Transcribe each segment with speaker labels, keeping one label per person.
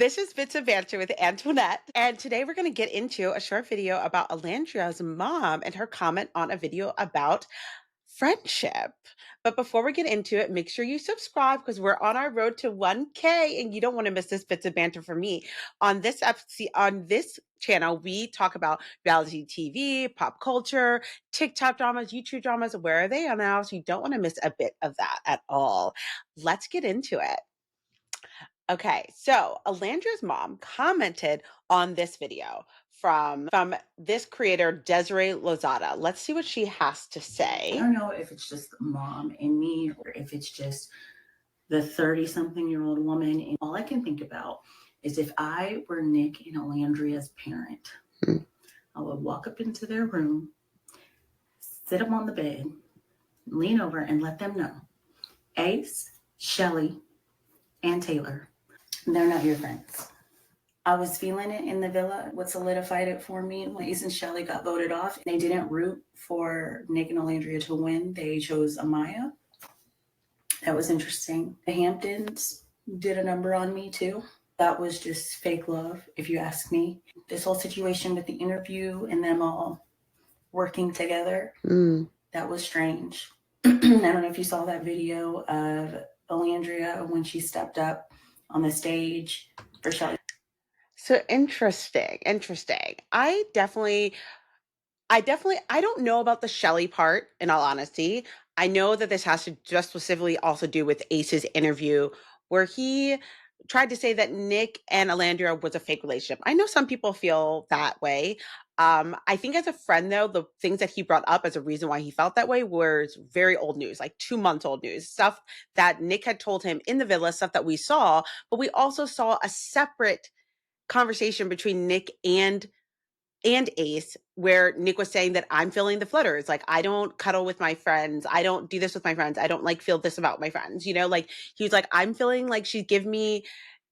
Speaker 1: This is Bits of Banter with Antoinette, and today we're going to get into a short video about Alandria's mom and her comment on a video about friendship. But before we get into it, make sure you subscribe because we're on our road to 1K and you don't want to miss this Bits of Banter from me. On this channel, we talk about reality TV, pop culture, TikTok dramas, YouTube dramas. Where are they on now? So you don't want to miss a bit of that at all. Let's get into it. Okay, so Alandria's mom commented on this video from this creator, Desiree Lozada. Let's see what she has to say.
Speaker 2: I don't know if it's just the mom in me or if it's just the 30-something-year-old woman. And all I can think about is if I were Nick and Alandria's parent, I would walk up into their room, sit them on the bed, lean over and let them know, Ace, Chelly, and Taylor, they're not your friends. I was feeling it in the villa. What solidified it for me when Ace and Chelly got voted off, they didn't root for Nick and Alandria to win. They chose Amaya. That was interesting. The Hamptons did a number on me too. That was just fake love, if you ask me. This whole situation with the interview and them all working together, that was strange. I don't know if you saw that video of Olandria when she stepped up on the stage for Chelly.
Speaker 1: So interesting. I don't know about the Chelly part, in all honesty. I know that this has to just specifically also do with Ace's interview where he tried to say that Nick and Alandria was a fake relationship. I know some people feel that way. I think as a friend, though, the things that he brought up as a reason why he felt that way was very old news, like 2 months old news, stuff that Nick had told him in the villa, stuff that we saw, but we also saw a separate conversation between Nick and Ace, where Nick was saying that I'm feeling the flutters. Like, I don't cuddle with my friends. I don't do this with my friends. I don't like feel this about my friends. You know, like he was like, I'm feeling like she give me,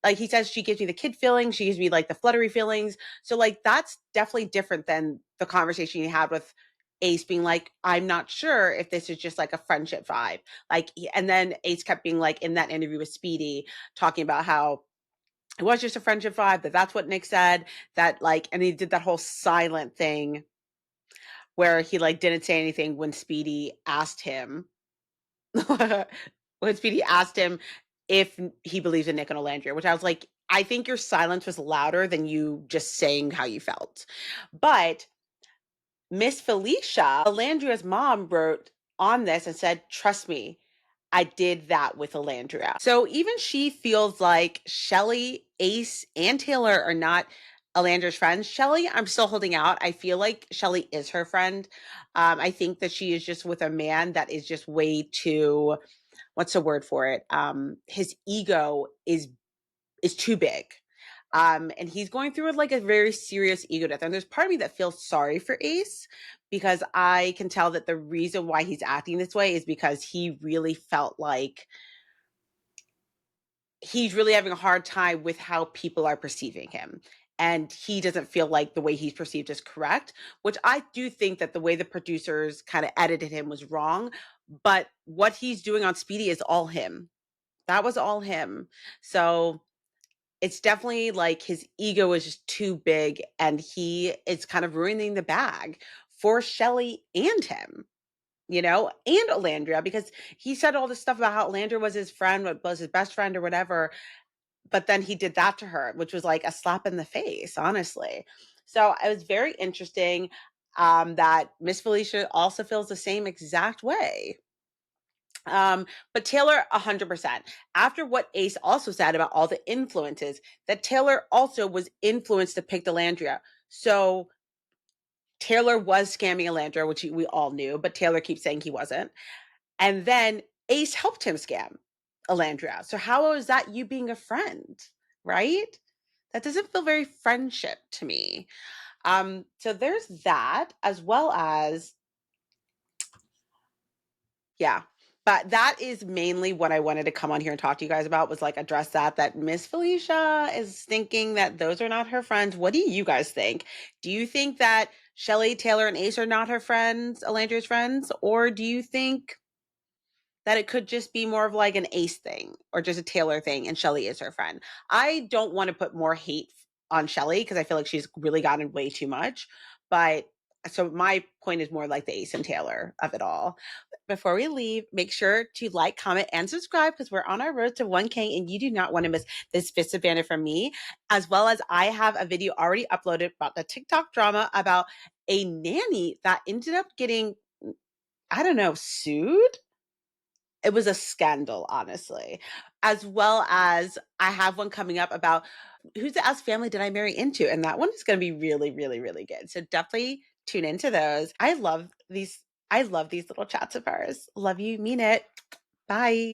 Speaker 1: like he says, she gives me the kid feeling. She gives me like the fluttery feelings. So like, that's definitely different than the conversation you had with Ace being like, I'm not sure if this is just like a friendship vibe. Like, and then Ace kept being like in that interview with Speedy talking about how it was just a friendship vibe, that's what Nick said, that like, and he did that whole silent thing where he like didn't say anything when Speedy asked him when Speedy asked him if he believes in Nick and Olandria, which I was like, I think your silence was louder than you just saying how you felt. But Miss Felicia, Alandria's mom, wrote on this and said, trust me, I did that with Alandria. So even she feels like Chelly, Ace, and Taylor are not Alandria's friends. Chelly, I'm still holding out. I feel like Chelly is her friend. I think that she is just with a man that is just way too, what's the word for it? His ego is too big. And he's going through like a very serious ego death. And there's part of me that feels sorry for Ace because I can tell that the reason why he's acting this way is because he really felt like he's really having a hard time with how people are perceiving him. And he doesn't feel like the way he's perceived is correct, which I do think that the way the producers kind of edited him was wrong. But what he's doing on Speedy is all him. That was all him. So it's definitely like his ego is just too big and he is kind of ruining the bag for Chelly and him, you know, and Alandria, because he said all this stuff about how Alandria was his friend, was his best friend or whatever. But then he did that to her, which was like a slap in the face, honestly. So it was very interesting that Miss Felicia also feels the same exact way. But Taylor, 100%. After what Ace also said about all the influences, that Taylor also was influenced to pick Alandria. So Taylor was scamming Alandria, which we all knew, but Taylor keeps saying he wasn't. And then Ace helped him scam Alandria. So how is that you being a friend, right? That doesn't feel very friendship to me. So there's that, as well as, yeah. But that is mainly what I wanted to come on here and talk to you guys about, was like address that Miss Felicia is thinking that those are not her friends. What do you guys think? Do you think that Chelly, Taylor, and Ace are not her friends, Alandria's friends? Or do you think that it could just be more of like an Ace thing or just a Taylor thing, and Chelly is her friend. I don't want to put more hate on Chelly because I feel like she's really gotten way too much. But so my point is more like the Ace and Taylor of it all. Before we leave, make sure to like, comment, and subscribe because we're on our road to 1K and you do not want to miss this Bits of Banter from me. As well as I have a video already uploaded about the TikTok drama about a nanny that ended up getting, I don't know, sued. It was a scandal, honestly. As well as I have one coming up about whose else family did I marry into? And that one is going to be really, really, really good. So definitely tune into those. I love these little chats of ours. Love you, mean it. Bye.